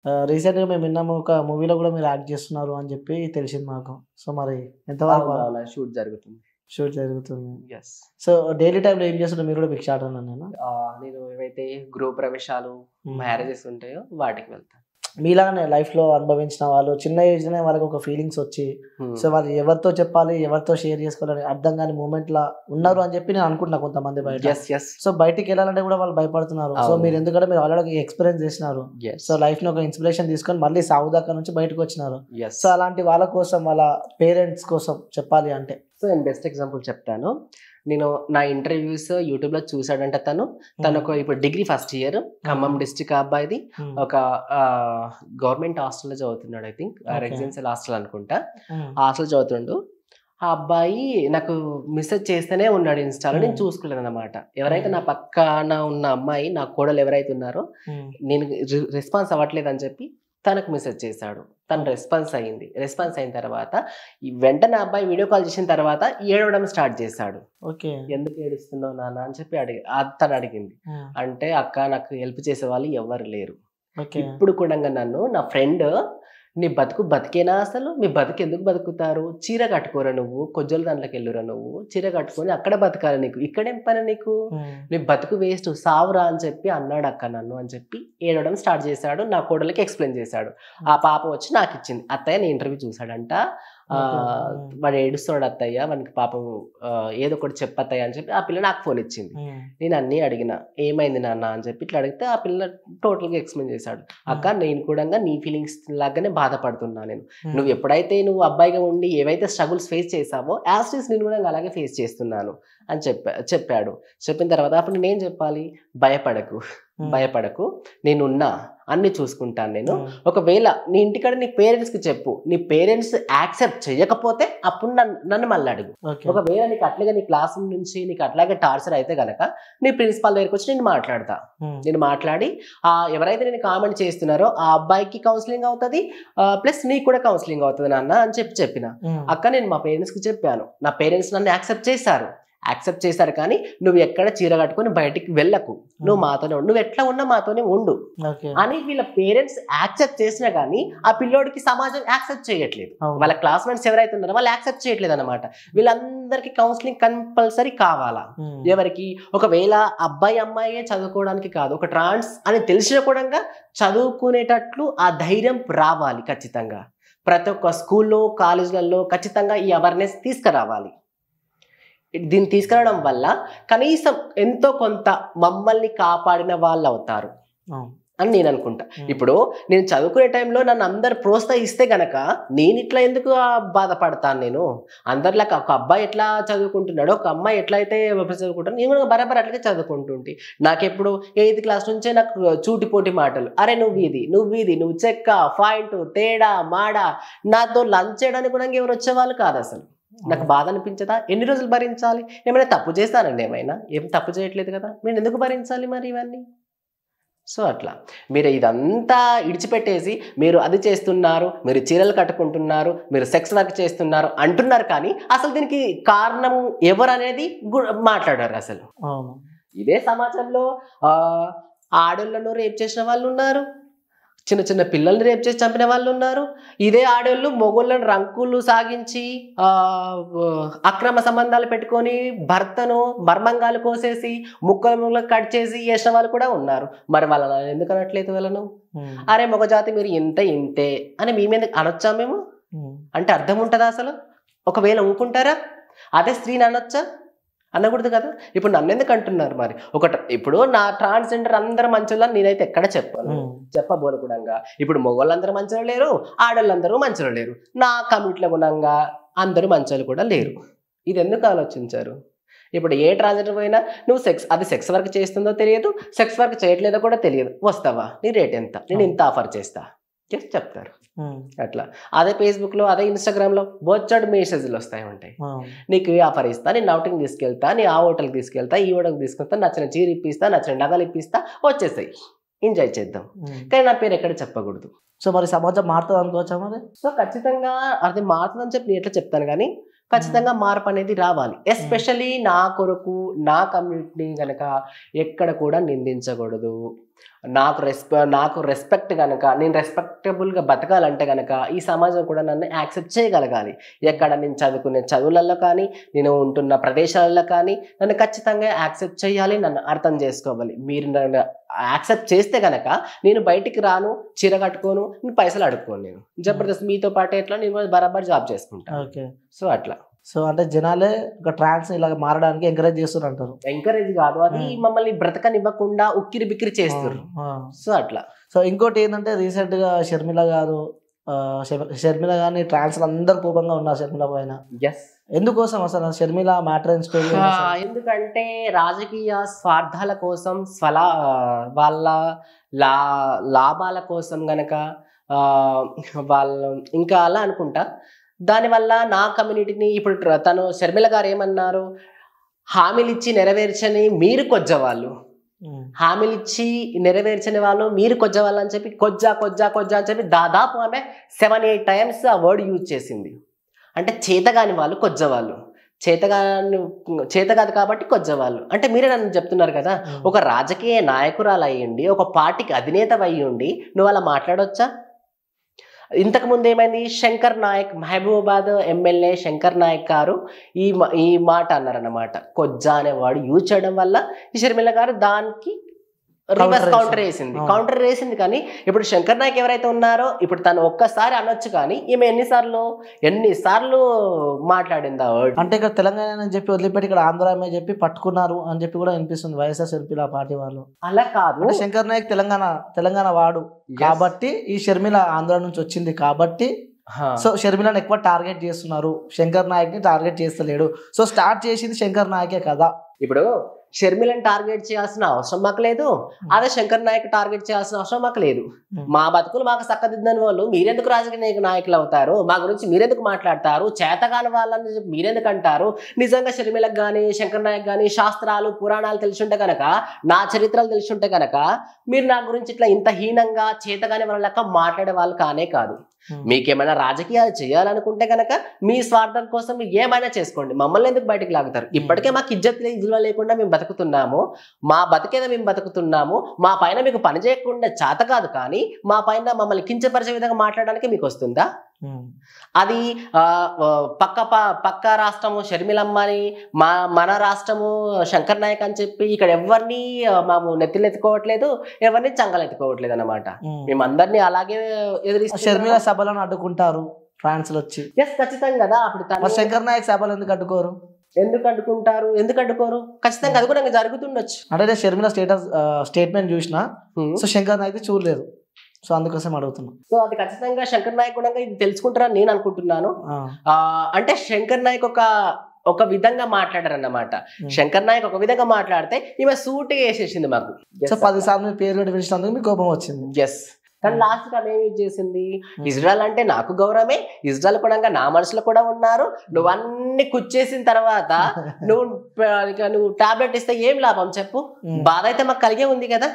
రీసెంట్‌గా మేము విన్నాము ఒక మూవీలో గూడా మీరు యాక్ట్ జేస్తున్నారు అని జెప్పి తెలిసింది మాకు. సో, మరి ఎంతవరకు అవునవును. షూట్ జరుగుతుంది. షూట్ జరుగుతుంది? యెస్. సో, డైలీ టైమ్‌లో ఏం చేస్తుంటారు? మీరు గూడా భిక్షాటననేనా? నేను ఏవైతే గృహప్రవేశాలు, హ్మ్. మ్యారేజెస్ ఉంటాయో వాటికి వెళ్తాను. మీలాగానే లైఫ్‌లో అనుభవించిన వాళ్ళు చిన్న ఏజ్‌లోనే వాళ్ళకొక ఫీలింగ్స్ ఒచ్చి, సో, హ్మ్. వాళ్ళు ఎవరితో చెప్పాలి, ఎవరితో షేర్ చేసుకోవాలని అర్థం గాని మూమెంట్‌లా ఉన్నారు అని జెప్పి నేను అనుకుంటున్నా కొంతమంది బయట. యెస్. సో, బయటికెళ్ళాలంటే గూడా వాళ్ళు భయపడుతున్నారు. సో, అవును. మీరెందుకంటే మీరు ఆల్రెడీ ఎక్స్‌పీరియన్స్ జేసినారు. యెస్. సో, లైఫ్‌ని ఒక ఇన్‌స్పిరేషన్ తీసుకొని మళ్ళీ సావు దాకా నుంచి బయటకొచ్చినారు. యెస్. సో, అలాంటి వాళ్ళ కోసం, వాళ్ళ పేరెంట్స్ కోసం చెప్పాలి అంటే? సో, నేను బెస్ట్ ఎగ్జాంపుల్ చెప్తాను. నేను నా ఇంటర్వ్యూస్ యూట్యూబ్‌లో చూసాడంటే తనొక ఇప్పుడు degree first year Khammam district అబ్బాయిది. హ్మ్. ఒక గవర్నమెంట్ హాస్టల్‌లో చదువుతున్నాడు I think. Okay. Residential hostel అనుకుంటా. హ్మ్. ఆ హాస్టల్ చదువుతుండు. ఆ అబ్బాయి నాకు మెసేజ్ చేస్తూనే ఉన్నాడు ఇన్‌స్టాలో. నేను చూసుకోలేదన్నమాట. ఎవరైతే నా పక్కన ఉన్న అమ్మాయి, నా కోడలు ఎవరైతే ఉన్నారో హ్మ్. నేను రెస్పాన్స్ అవ్వట్లేదని చెప్పి తనకు మెసేజ్ చేశాడు. తను రెస్పాన్స్ అయింది. రెస్పాన్స్ అయిన తర్వాత ఈ వెంటనే ఆ అబ్బాయి వీడియో కాల్ చేసిన తర్వాత ఏడవడం స్టార్ట్ చేశాడు. ఓకే. "ఎందుకు ఏడుస్తున్నావు నాన్న" అని చెప్పి తను అడిగింది. హ్మ్. అంటే "అక్క నాకు హెల్ప్ చేసేవాళ్ళు ఎవ్వరు లేరు. ఓకే. ఇప్పుడు కూడంగా నన్ను నా ఫ్రెండ్ నీ బతుకు బతికేనా అసలు? మీ బతుకు ఎందుకు బతుకుతారు? చీర కట్టుకోరా నువ్వు. కొజ్జల దాంట్లోకెళ్ళురా నువ్వు. చీర కట్టుకొని అక్కడ బతకాలి నీకు. ఇక్కడేం పని నీకు? హ్మ్. నీ బతుకు వేస్ట్ సావురా" అని చెప్పి అన్నాడు అక్క నన్ను అని చెప్పి ఏడవడం స్టార్ట్ చేశాడు. నా కోడలికి ఎక్స్‌ప్లెయిన్ చేశాడు. ఆ పాప వచ్చి నాకిచ్చింది. "అత్తయ్య నీ ఇంటర్వ్యూ చూసాడంట. ఓకే. హ్మ్. వాడు ఏడుస్తున్నాడు అత్తయ్య. వానికి పాపం ఏదో ఒకటి చెప్పు అత్తయ్య" అని చెప్పి ఆ పిల్ల నాకు ఫోన్ ఇచ్చింది. హ్మ్. నేను అన్నీ అడిగిన. "ఏమైంది నాన్న" అని చెప్పి ఇట్లా అడిగితే ఆ పిల్ల టోటల్‌గా ఎక్స్‌ప్లెయిన్ చేశాడు. "అక్క నేను కూడంగా నీ ఫీలింగ్స్ లాగానే బాధపడుతున్నా నేను. నువ్వు ఎప్పుడైతే నువ్వు అబ్బాయిగా ఉండి ఏవైతే స్ట్రగుల్స్ ఫేస్ చేసావో యాజ్ ఇట్ ఈజ్ నేను కూడా అలాగే ఫేస్ చేస్తున్నాను" అని చెప్పాడు. చెప్పిన తర్వాత అప్పుడు నేనేం చెప్పాలి? భయపడకు. భయపడకు. నేనున్నా. అన్నీ చూసుకుంటాను నేను. ఒకవేళ నీ ఇంటికాడ నీ పేరెంట్స్‌కి చెప్పు. నీ పేరెంట్స్ యాక్సెప్ట్ చేయకపోతే అప్పుడు నన్ను మళ్ళీ అడుగు. ఓకే. ఒకవేళ నీకు అట్లాగే నీ క్లాస్ రూమ్ నుంచి నీకు అట్లాగే టార్చర్ అయితే గనక నీ ప్రిన్సిపాల్ దగ్గరికొచ్చి నేను మాట్లాడతా. హ్మ్. నేను మాట్లాడి ఎవరైతే నేను కామెంట్ చేస్తున్నారో ఆ అబ్బాయికి కౌన్సెలింగ్ అవుతది. ప్లస్ నీకు కూడా కౌన్సెలింగ్ అవుతది నాన్న అని చెప్పిన. హ్మ్. అక్క నేను మా పేరెంట్స్‌కి చెప్పాను. నా పేరెంట్స్ నన్ను యాక్సెప్ట్ చేశారు కానీ నువ్వు ఎక్కడ చీర కట్టుకొని బయటికి వెళ్ళకు. నువ్వు మాతోనే ఉండు. నువ్వు ఎట్లా ఉన్నా మాతోనే ఉండు ఓకే. అని వీళ్ళ పేరెంట్స్ యాక్సెప్ట్ చేసినా గానీ ఆ పిల్లోడికి సమాజం యాక్సెప్ట్ చేయట్లేదు. అవును. వాళ్ళ క్లాస్‌మేట్స్ ఎవరైతే ఉన్నారో వాళ్ళు యాక్సెప్ట్ చేయట్లేదు అన్నమాట. వీళ్ళందరికీ కౌన్సిలింగ్ కంపల్సరీ కావాలా. హ్మ్. ఎవరికి? ఒకవేళ అబ్బాయి అమ్మాయే చదువుకోవడానికి కాదు, ఒక ట్రాన్స్ అని తెలిసినా కూడా చదువుకునేటట్లు ఆ ధైర్యం రావాలి ఖచ్చితంగా. ప్రతి ఒక్క స్కూల్లో, కాలేజీలలో ఖచ్చితంగా ఈ అవేర్‌నెస్ తీసుకురావాలి. దీన్ని తీసుకురావడం వల్ల కనీసం ఎంతో కొంత మమ్మల్ని కాపాడిన వాళ్ళవుతారు అవును. అని నేను అనుకుంటా. ఇప్పుడు నేను చదువుకునే టైంలో నన్ను అందరు ప్రోత్సహిస్తే గనక నేను ఇట్లా ఎందుకు బాధపడతాను నేను? అందరిలాగా ఒక అబ్బాయి ఎట్లా చదువుకుంటున్నాడో, ఒక అమ్మాయి ఎట్లా అయితే చదువుకుంటాడో నేను కూడా బరాబర్ అట్లనే చదువుకుంటుంటే నాకెప్పుడు 8th క్లాస్ నుంచే నాకు చూటిపోటి మాటలు. "అరే నువ్వు చెక్క, పాయింట్, తేడా, మాడ" నాతో లంచ్ చేయడానికి కూడా ఎవరు వచ్చేవాళ్ళు కాదు అసలు. నాకు బాధ అనిపించదా? ఎన్ని రోజులు భరించాలి? ఏమైనా తప్పు చేస్తానండి ఏమైనా? ఏం తప్పు చేయట్లేదు కదా! నేను ఎందుకు భరించాలి మరి ఇవన్నీ? సో, అట్లా. మీరు ఇదంతా ఇడిచిపెట్టేసి మీరు అది చేస్తున్నారు, మీరు చీరలు కట్టుకుంటున్నారు, మీరు సెక్స్ వర్క్ చేస్తున్నారు అంటున్నారు కానీ అసలు దీనికి కారణం ఎవరనేది మాట్లాడారు అసలు. అవును. ఇదే సమాజంలో ఆడోళ్ళను రేప్ చేసిన వాళ్ళున్నారు. చిన్న చిన్న పిల్లల్ని రేప్ చేసి చంపిన వాళ్ళున్నారు. ఇదే ఆడోళ్ళు మొగోళ్ళని రంకులు సాగించి అక్రమ సంబంధాలు పెట్టుకొని భర్తను మర్మంగాలు కోసేసి ముక్కలు కట్ చేసి చేసిన వాళ్ళు కూడా ఉన్నారు. మరి వాళ్ళని ఎందుకు అనట్లేదు వాళ్ళను? అరే మగజాతి మీరు ఇంతే అని మీ మీద అనొచ్చా మేము? అంటే అర్థం ఉంటుందా అసలు? ఒకవేళ ఊకుంటారా? అదే స్త్రీని అనొచ్చా? అనకూడదు కదా. ఇప్పుడు నన్ను ఎందుకు అంటున్నారు మరి? ఇప్పుడు నా ట్రాన్స్జెండర్ అందరూ మంచోళ్ళని నేనైతే ఎక్కడ చెప్పబోను కూడా. ఇప్పుడు మగవాళ్ళందరూ మంచోళ్ళు లేరు, ఆడోళ్ళందరూ మంచోళ్ళు లేరు. నా కమిటీలో గుణంగా అందరూ మంచోళ్ళు కూడా లేరు. ఇది ఎందుకు ఆలోచించారు? ఇప్పుడు ఏ ట్రాన్స్జెండర్ పోయినా నువ్వు సెక్స్ వర్క్ చేస్తుందో తెలియదు, సెక్స్ వర్క్ చేయట్లేదో కూడా తెలియదు. వస్తావా? నీ రేట్ ఎంత? నేను ఇంత ఆఫర్ చేస్తా చెప్తారు. అట్లా అదే ఫేస్బుక్లో, అదే ఇన్స్టాగ్రామ్లో బొచ్చడు మెసేజ్లు వస్తాయి ఉంటాయి. నీకు ఈ ఆఫర్ ఇస్తా, నేను అవుటింగ్ తీసుకెళ్తా, నీ ఆ హోటల్కి తీసుకెళ్తా, ఈ హోటల్కి తీసుకెళ్తా, నచ్చిన చీర ఇప్పిస్తా, నచ్చిన నగలు ఇప్పిస్తా, వచ్చేస్తాయి. ఎంజాయ్ చేద్దాం. కానీ నా పేరు ఎక్కడ చెప్పకూడదు. సో మరి సమాజం మారుతుంది అనుకోవచ్చా మరి? సో ఖచ్చితంగా అది మారుతుందని చెప్పి నేను ఎట్లా చెప్తాను కానీ ఖచ్చితంగా మార్పు అనేది రావాలి. ఎస్పెషల్లీ నా కొరకు నా కమ్యూనిటీని కనుక ఎక్కడ కూడా నిందించకూడదు. నాకు రెస్పెక్ట్ కనుక నేను రెస్పెక్టబుల్గా బతకాలంటే కనుక ఈ సమాజం కూడా నన్ను యాక్సెప్ట్ చేయగలగాలి. ఎక్కడ నేను చదువుకునే చదువులలో కానీ నేను ఉంటున్న ప్రదేశాలలో కానీ నన్ను ఖచ్చితంగా యాక్సెప్ట్ చేయాలి, నన్ను అర్థం చేసుకోవాలి. మీరు నన్ను యాక్సెప్ట్ చేస్తే కనుక నేను బయటికి రాను, చీర కట్టుకోను, నేను పైసలు అడుక్కోను. నేను జబర్దస్త్ మీతో పాటు ఎట్లా నేను కూడా బరాబర్ జాబ్ చేసుకుంటాను. ఓకే. సో అట్లా సో అంటే జనాలే ఒక ట్రాన్స్ ఇలా మారడానికి ఎంకరేజ్ చేస్తున్నారు అంటారు. ఎంకరేజ్ కాదు, అది మమ్మల్ని బ్రతకనివ్వకుండా ఉక్కిరి బిక్కిరి చేస్తారు. సో అట్లా. సో ఇంకోటి ఏంటంటే రీసెంట్ గా షర్మిల గారిని ట్రాన్స్ అందరు కోపంగా ఉన్నారు షర్మిల పైన. ఎందుకోసం అసలు షర్మిల మ్యాటర్ ఎందుకంటే రాజకీయ స్వార్థాల కోసం వాళ్ళ లాభాల కోసం గనక వాళ్ళు ఇంకా అలా అనుకుంటా. దానివల్ల నా కమ్యూనిటీని ఇప్పుడు తను షర్మిల గారు ఏమన్నారు, హామీలు ఇచ్చి నెరవేర్చని మీరు కొజ్జవాళ్ళు, హామీలు ఇచ్చి నెరవేర్చని వాళ్ళు మీరు కొజ్జవాళ్ళు అని చెప్పి కొజ్జా అని చెప్పి దాదాపు ఆమె 7-8 times ఆ వర్డ్ యూజ్ చేసింది. అంటే చేతగాని వాళ్ళు కొజ్జవాళ్ళు, చేత కాదు కాబట్టి కొజ్జవాళ్ళు అంటే మీరే నన్ను చెప్తున్నారు కదా. ఒక రాజకీయ నాయకురాలు అయ్యండి, ఒక పార్టీకి అధినేత అయ్యుండి నువ్వు అలా మాట్లాడొచ్చా? ఇంతకుముందు ఏమైంది, శంకర్ నాయక్ మహబూబాబాద్ ఎమ్మెల్యే శంకర్ నాయక్ గారు ఈ మాట అన్నారన్నమాట. కొజ్జా అనేవాడు యూజ్ చేయడం వల్ల ఈ షర్మిల గారు దానికి రివర్స్ కౌంటర్ వేసింది. కానీ ఇప్పుడు శంకర్ నాయక్ ఎవరైతే ఉన్నారో ఇప్పుడు తను ఒక్కసారి అనొచ్చు, కానీ ఈమె ఎన్నిసార్లు మాట్లాడింది ఆ వర్డ్. అంటే ఇక్కడ తెలంగాణ అని చెప్పి వదిలిపెట్టి ఇక్కడ ఆంధ్ర అని చెప్పి పట్టుకున్నారు అని చెప్పి కూడా అనిపిస్తుంది వైఎస్ఆర్సీపీ పార్టీ వాళ్ళు. అలా కాదు, శంకర్ నాయక్ తెలంగాణ వాడు కాబట్టి, ఈ షర్మిల ఆంధ్ర నుంచి వచ్చింది కాబట్టి సో షర్మిలను ఎక్కువ టార్గెట్ చేస్తున్నారు, శంకర్ నాయక్ ని టార్గెట్ చేస్తలేడు. సో స్టార్ట్ చేసింది శంకర్ నాయకే కదా. ఇప్పుడు షర్మిలను టార్గెట్ చేయాల్సిన అవసరం మాకు లేదు, అదే శంకర్ నాయక్ టార్గెట్ చేయాల్సిన అవసరం మాకు లేదు. మా బతుకులు మాకు చక్కదిద్దని వాళ్ళు మీరెందుకు రాజకీయ నాయకులు అవుతారు? మా గురించి మీరెందుకు మాట్లాడతారు? చేతగాని వాళ్ళని మీరెందుకు అంటారు? నిజంగా షర్మిలకు కానీ శంకర్ నాయక్ కానీ శాస్త్రాలు పురాణాలు తెలిసింటే కనుక, నా చరిత్రలు తెలిసింటే కనుక మీరు నా గురించి ఇట్లా ఇంత హీనంగా చేతగాని వాళ్ళ లెక్క మాట్లాడే వాళ్ళు కానే కాదు. మీకేమైనా రాజకీయాలు చేయాలనుకుంటే కనుక మీ స్వార్థం కోసం ఏమైనా చేసుకోండి, మమ్మల్ని ఎందుకు బయటకు లాగుతారు? ఇప్పటికే మాకు ఇజ్జత్ లేకుండా మేము బతుకుతున్నాము, మా బతికేదో మేము బతుకుతున్నాము, మా పైన మీకు పని చేయకుండా చేత కాదు, కానీ మా పైన మమ్మల్ని కించపరిచే విధంగా మాట్లాడడానికి మీకు వస్తుందా? అది పక్క రాష్ట్రము షర్మిలమ్మని, మన రాష్ట్రము శంకర్ నాయక్ అని చెప్పి ఇక్కడ ఎవరిని మేము నెత్తిలెత్తుకోవట్లేదు, ఎవరిని చంగలెత్తుకోవట్లేదు అన్నమాట. మేము అందరినీ అలాగే ఎదురు షర్మిల సభలను అడ్డుకుంటారు ఫ్రాన్స్ లో వచ్చి. ఖచ్చితంగా కదా. అప్పుడు శంకర్ నాయక్ సభలు ఎందుకు అడ్డుకోరు? ఎందుకు అడ్డుకోరు? ఖచ్చితంగా అది కూడా జరుగుతుండొచ్చు. అంటే షర్మిల స్టేట్మెంట్ చూసినా, సో శంకర్ నాయక్ చూడలేదు, సో అందుకోసం అడుగుతున్నా. సో అది ఖచ్చితంగా శంకర్ నాయక్ కూడా ఇది తెలుసుకుంటారని నేను అనుకుంటున్నాను. అంటే శంకర్ నాయక్ ఒక విధంగా మాట్లాడారన్నమాట. శంకర్ నాయక్ ఒక విధంగా మాట్లాడితే ఈమె సూటిగా వేసేసింది మాకు. 10 సార్లు పేరు పెట్టి పిలిచినందుకు మీకు కోపం వచ్చింది. ఎస్. కానీ లాస్ట్ గా ఏం యూజ్ చేసింది, ఇజ్రాయల్ అంటే నాకు గౌరవమే, ఇజ్రాయల్ కూడా నా మనసులో కూడా ఉన్నారు, నువ్వు అన్ని కుచ్చేసిన తర్వాత నువ్వు టాబ్లెట్ ఇస్తే ఏం లాభం చెప్పు? బాధ అయితే మాకు కలిగే ఉంది కదా.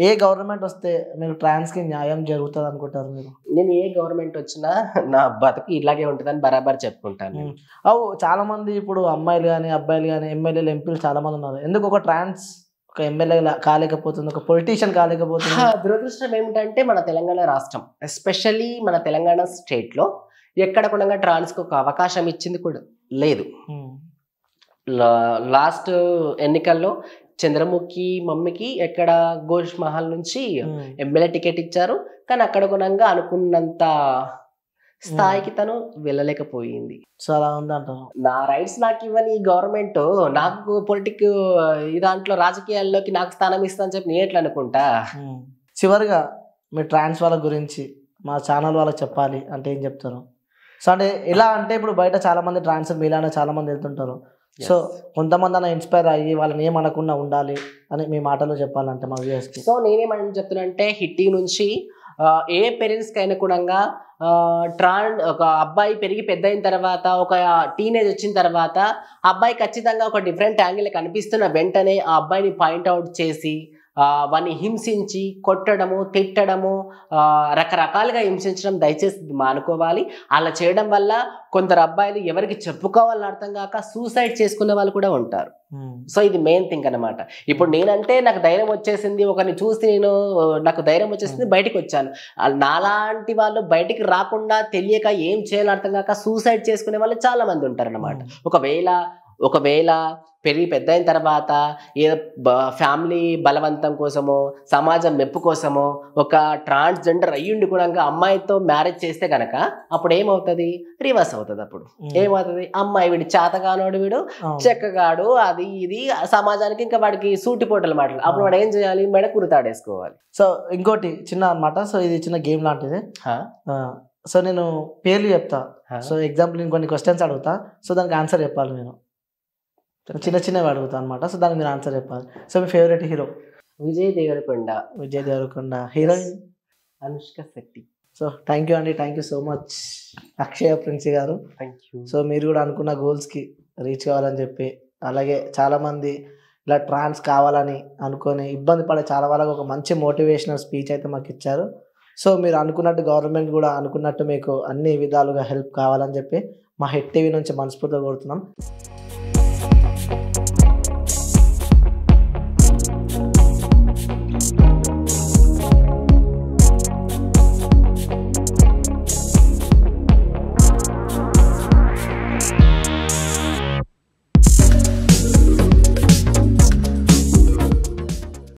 ఏ గవర్నమెంట్ వస్తే మీరు ట్రాన్స్ కి న్యాయం జరుగుతుంది అనుకుంటారు మీరు? నేను ఏ గవర్నమెంట్ వచ్చినా నా బతుకు ఇలాగే ఉంటుందని బరాబర్ చెప్పుకుంటాను. చాలా మంది ఇప్పుడు అమ్మాయిలు కానీ అబ్బాయిలు కానీ ఎమ్మెల్యేలు ఎంపీలు చాలా మంది ఉన్నారు, ఎందుకు ఒక ట్రాన్స్ ఒక ఎమ్మెల్యే కాలేకపోతుంది, ఒక పొలిటీషియన్ కాలేకపోతుంది? దురదృష్టం ఏమిటంటే మన తెలంగాణ రాష్ట్రం, ఎస్పెషల్లీ మన తెలంగాణ స్టేట్ లో ఎక్కడ కూడా ట్రాన్స్ కి ఒక అవకాశం ఇచ్చింది కూడా లేదు. లాస్ట్ ఎన్నికల్లో చంద్రముఖి మమ్మీకి ఎక్కడ గోష్ మహల్ నుంచి ఎమ్మెల్యే టికెట్ ఇచ్చారు, కానీ అక్కడ కొనంగా అనుకున్నంత స్థాయికి తను వెళ్ళలేకపోయింది. సో అలా ఉందంటారు. నా రైట్స్ నాకు ఇవ్వని ఈ గవర్నమెంట్ నాకు పొలిటిక్ ఈ దాంట్లో రాజకీయాల్లోకి నాకు స్థానం ఇస్తా అని చెప్పి నేను ఎట్లా అనుకుంటా? చివరిగా మీ ట్రాన్స్ వాళ్ళ గురించి మా ఛానల్ వాళ్ళకి చెప్పాలి అంటే ఏం చెప్తారు? సో అంటే ఎలా అంటే ఇప్పుడు బయట చాలా మంది ట్రాన్స్ మీలానే చాలా మంది వెళ్తుంటారు, సో కొంతమంది అన్న ఇన్స్పైర్ అయ్యి వాళ్ళని ఏమనకుండా ఉండాలి అని మీ మాటలో చెప్పాలంటే మా వ్యూయర్స్కి. సో నేనేమని చెప్తున్నా అంటే, హిట్టీ నుంచి ఏ పేరెంట్స్కి అయినా కూడా ఒక అబ్బాయి పెరిగి పెద్ద అయిన తర్వాత, ఒక టీనేజ్ వచ్చిన తర్వాత అబ్బాయి ఖచ్చితంగా ఒక డిఫరెంట్ యాంగిల్ కనిపిస్తున్న వెంటనే ఆ అబ్బాయిని పాయింట్అవుట్ చేసి వాడిని హింసించి కొట్టడము తిట్టడము రకరకాలుగా హింసించడం దయచేసి మానుకోవాలి. అలా చేయడం వల్ల కొందరు అబ్బాయిలు ఎవరికి చెప్పుకోవాలని అర్థం కాక సూసైడ్ చేసుకునే వాళ్ళు కూడా ఉంటారు. సో ఇది మెయిన్ థింగ్ అనమాట. ఇప్పుడు నేనంటే నాకు ధైర్యం వచ్చేసింది, ఒకరిని చూసి నాకు ధైర్యం వచ్చేసింది, బయటికి వచ్చాను. నాలాంటి వాళ్ళు బయటికి రాకుండా తెలియక ఏం చేయాలో అర్థం కాక సూసైడ్ చేసుకునే వాళ్ళు చాలా మంది ఉంటారు అనమాట. ఒకవేళ పెరిగి పెద్ద అయిన తర్వాత ఏదో ఫ్యామిలీ బలవంతం కోసమో సమాజం మెప్పు కోసమో ఒక ట్రాన్స్జెండర్ అయ్యుండి కూడా అమ్మాయితో మ్యారేజ్ చేస్తే కనుక అప్పుడు ఏమవుతుంది, రివర్స్ అవుతుంది. అప్పుడు ఏమవుతుంది, అమ్మాయి వీడు చేతగానోడు, వీడు చెక్కగాడు, అది ఇది సమాజానికి ఇంకా వాడికి సూటిపోటలు మాటలు. అప్పుడు వాడు ఏం చేయాలి, మెడ కురుతాడేసుకోవాలి. సో ఇంకోటి చిన్న అనమాట, సో ఇది చిన్న గేమ్ లాంటిది. సో నేను పేర్లు చెప్తా, సో ఎగ్జాంపుల్ నేను కొన్ని క్వశ్చన్స్ అడుగుతా, సో దానికి ఆన్సర్ చెప్పాలి. నేను చిన్నవి అడుగుతా అనమాట, సో దానికి మీరు ఆన్సర్ చెప్పాలి. సో మీ favourite hero? Vijay Devarakonda. Heroine Anushka Shetty. So thank you అండి, thank you so much Akshaya Princy గారు. Thank you. సో మీరు కూడా అనుకున్న గోల్స్కి రీచ్ కావాలని చెప్పి, అలాగే చాలామంది ఇలా ట్రాన్స్ కావాలని అనుకొని ఇబ్బంది పడే చాలా వాళ్ళకి ఒక మంచి మోటివేషనల్ స్పీచ్ అయితే మాకు ఇచ్చారు. సో మీరు అనుకున్నట్టు గవర్నమెంట్ కూడా అనుకున్నట్టు మీకు అన్ని విధాలుగా హెల్ప్ కావాలని చెప్పి మా హెడ్ టీవీ నుంచి మనస్ఫూర్తిగా కోరుతున్నాం.